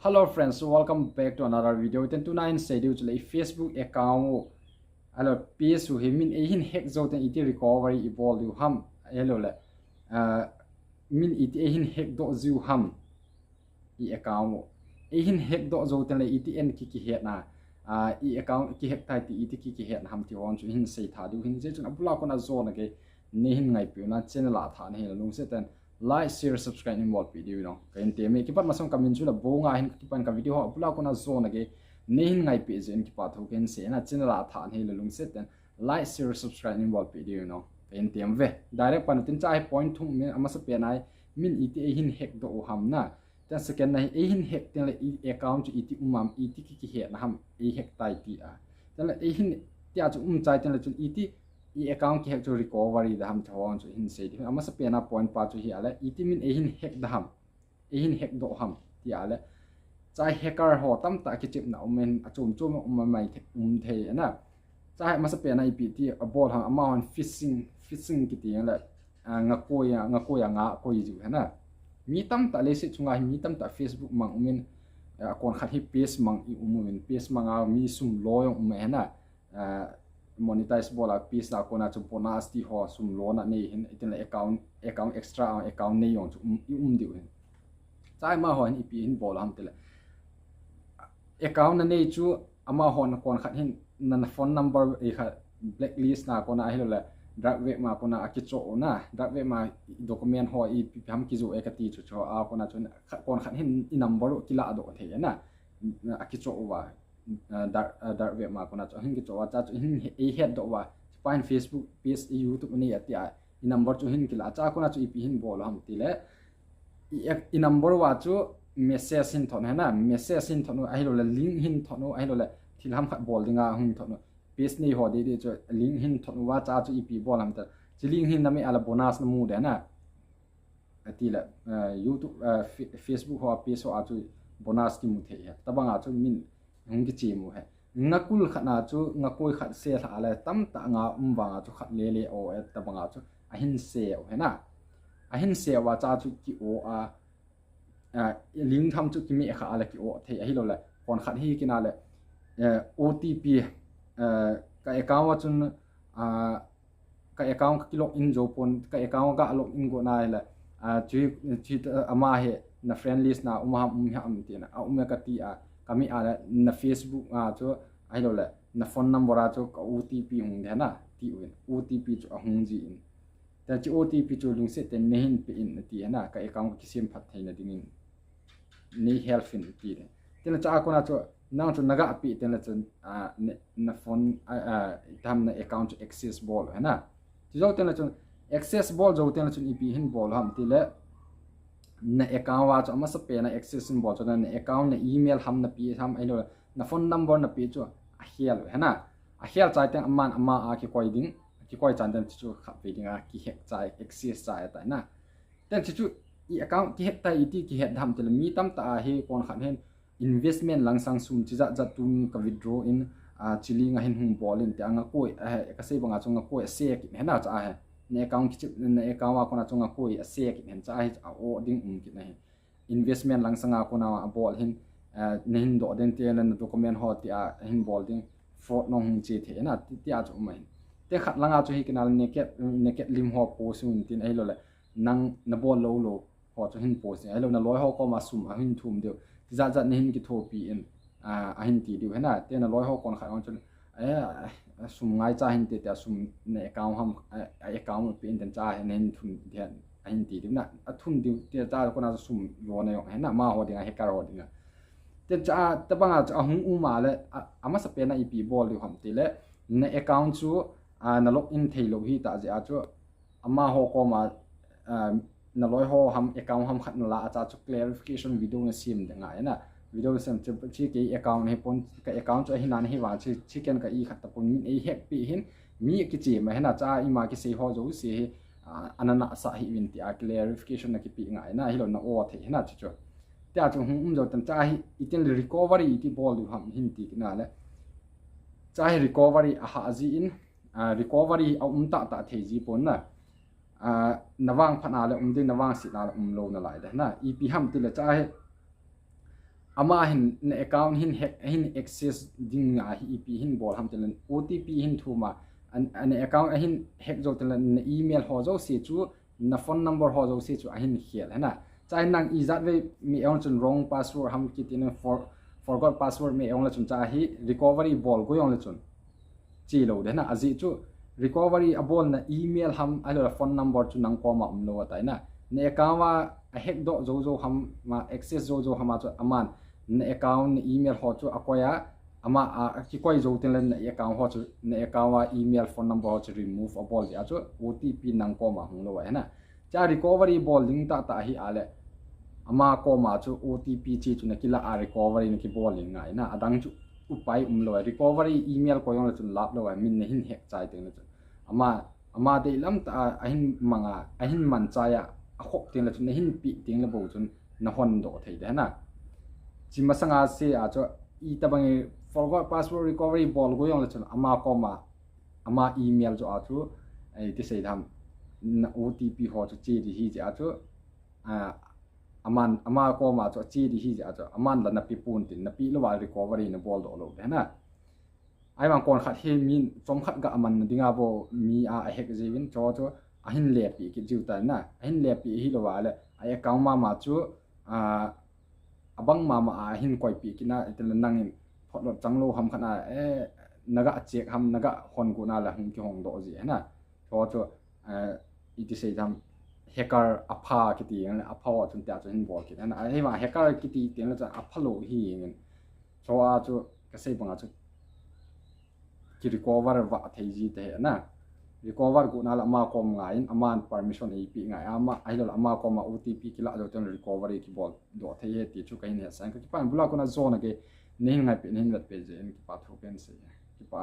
Hello friends, welcome back to another video. Ten to nine schedule to Facebook account. Hello, PS who min a hin hack zo ten iti recovery evolve you ham. Hello le. Min iti a hin hack do zu ham. I account. A hin hack do zo ten le iti en kiki het na. I account ki hack tai ti iti kiki het ham ti on chu hin sei tha du hin je chun abula ko na zo na ke ne hin ngai pi na channel la tha ne he lung se ten like, share, subscribe in what video no. Kain te me kipat masong kamin chula bonga hin kipan ka video ho pula ko na zone ge nehin ngai pe jen kipat ho ken se na channel a than he lung set then like, share, subscribe in what video no. Kain te ve direct pan tin chai point thum me amasa pe nai min iti hin hack do ham na ta second nai hin hack ten le account iti iti ki he na ham hack tai ti a ten le hin tia chu chai ten le chu iti account ki hack to recovery da ham thawon chu hin se di ama sa pena point pa chu hi ala itimin hin hack da ham hin hack do ham ti ala chai hacker ho tam ta ki chip na umen achum chum mai the na chai ama sa pena ipt abol ham ama on phishing ki ti ala nga koya nga koi ju na mi tam ta le se chunga mi tam ta Facebook mang umen kon khat hi page mang i umen page mang mi sum loyong umen na monetize bola piece na kona chu bonus ti ho sum lo na nei hin itin account extra account nei yong chu diu hin chai ma ho hin ipi hin bola ham tele account na nei chu ama hon kon khat hin na phone number e kha blacklist na kona hi le drug we ma kona akicho na drug we ma document ho i ham ki zu ekati chu cho a kona chu kon khat hin i number kila do the na akicho wa dar we ma kona cho hin ki cho cha chu hin e head do wa find Facebook page YouTube ni atia i number chu hin ki la cha kona chu i pi hin bol ham ti le i number wa chu message hin thon na message hin thon ai lo le link hin thon ai lo le thil ham khat bol dinga hun thon page ni ho de chu link hin thon wa cha chu i pi bol ham ta chi link hin na me ala bonus na mu de na ati le YouTube Facebook ho page ho a chu bonus ki mu the ya tabanga chu min hung ki chi mu he ngakul khana chu ngakoi khat se tha la tam ta nga umwa chu khat le le o ta banga chu ahin se o he na ahin se wa cha chu ki o a ling tham chu ki me kha ala ki o the hi lo la kon khat hi ki na le OTP ka account wa chun ka account ki log in jo pon ka account ga log in go na la chi ama he na friend list na ham ti na ka ti a kami ala na Facebook cho ai lo la na phone number a cho OTP hung de na ti wen OTP cho hung ji in ta chi OTP cho lung se ten nehin pe in ti na ka account ki sim phat theina dingin ni help in ti de ten cha ko na cho nang cho naga pi ten la chen na phone tam na account access ball ha na ti zo ten la cho access ball zo ten la chun ip hin ball ham ti le na account wa cho ma sa pe na access symbol cho na account na email ham na pi ham ai lo na phone number na pi cho a hial ha na a hial chai teng aman ama a ki koi ding ki koi chan den chu kha pe ding a ki hack chai access chai ta na ten chu i account ki hack ta i ti ki het dham tel mi tam ta he kon khan hen investment langsang sum chi za tun ka withdraw in chili nga hin hung bolin te anga koi ka se banga chunga koi se ki he na cha he ne account ki ne account wa kona chunga koi a se ki hen cha he o ding ki na he investment langsanga kona a bol hin ne hin do den te na document ho ti a hin bol ding fraud no hung che the na ti a chu mai te khat langa chu hi kinal neket lim ho po sun tin ai lo la nang na bol lo ho chu hin po se ai lo na loi ho ko ma sum a hin thum de za ne hin ki tho pi in a hin ti diu hena te na loi ho kon kha on chun sum ngai cha hin te ta sum ne account ham account pe in den cha hin thum dian a hin ti diu na a thum diu te cha ko na sum lo na yo hena ma ho dinga he kar ho dinga te cha ta banga cha hung u ma le ama sa pe na ip bol diu ham ti le ne account chu na log in thei lo hi ta ja chu ama ho ko ma na loi ho ham account ham khat na la cha chu clarification video na sim de nga na video sem chi ke account he pon ka account chu hi nan hi wa chi ken ka i khat ta pon e hack pi hin mi ki chi ma hena cha i ma ki se ho zo se anana sa hi win ti a clarification na ki pi nga na hi lo na o the hena chu ta chu hum zo tan cha hi itin recovery ti bol du ham hin ti na le cha hi recovery a ha ji in recovery a ta the ji pon na nawang phana le din nawang si na lo na lai da na ep ham ti le cha he ama hin na account hin hack hin access ding a hi ep hin bol ham telan otp hin thuma an account hin hack zo telan na email ho zo se chu na phone number ho zo se chu a hin hial hana chai nang izat ve mi on chun wrong password ham kitin forgot password me on la chun cha hi recovery bol go yong la chun chi lo de na azi chu recovery abol na email ham alo phone number chu nang ko ma lo ta na ne account wa a hack do zo ham ma access zo hama chu aman na account email ho chu akoya ama a ki koi zo ten na account ho chu na account wa email phone number ho chu remove abol ya chu otp nang ko ma hung lo wa na cha recovery bol ding ta hi ale ama ko ma chu otp chi chu na kila a recovery na ki bol ling ngai na adang chu upai lo recovery email ko yong chu lap lo min ne hin hack chai te na chu ama de lam ta ahin manga ahin man cha ya a khok te na chu na hin pi ting la bo chun na hon do thei de na chi masanga se a chu I tabang forgot password recovery bol go yong la chu ama ko ma ama email chu a chu ai ti sei tham na otp ho chu chi di hi ja chu ama ko ma chu chi di hi ja chu aman la na pi pun tin na pi lo wa recovery na bol do lo de na ai bang kon khat he min som khat ga aman dinga bo mi a hek jewin cho cho ahin le pi ki jiu ta na ahin le pi hi lo wa le ai account ma chu abang ma ahin koi pi ki na itel nang phot changlo ham khana naga check ham naga hon ku na la hung ki hong do ji na cho cho iti sei tham hacker apha ki ti ang apha wa chun ta chun bol ki na ai ma hacker ki ti ten la cha apha lo hi ngin cho a chu ka sei banga chu ki recover wa thei ji te na recover ku na la ma kom ngai aman permission ei pi ngai ama ai lo ama ko ma otp ki la do ten recovery ki bol do thei he ti chu kai ne sang ki pan bula ko na zone ke ning ngai pe ning lat pe je ki pa thu pen se ki pa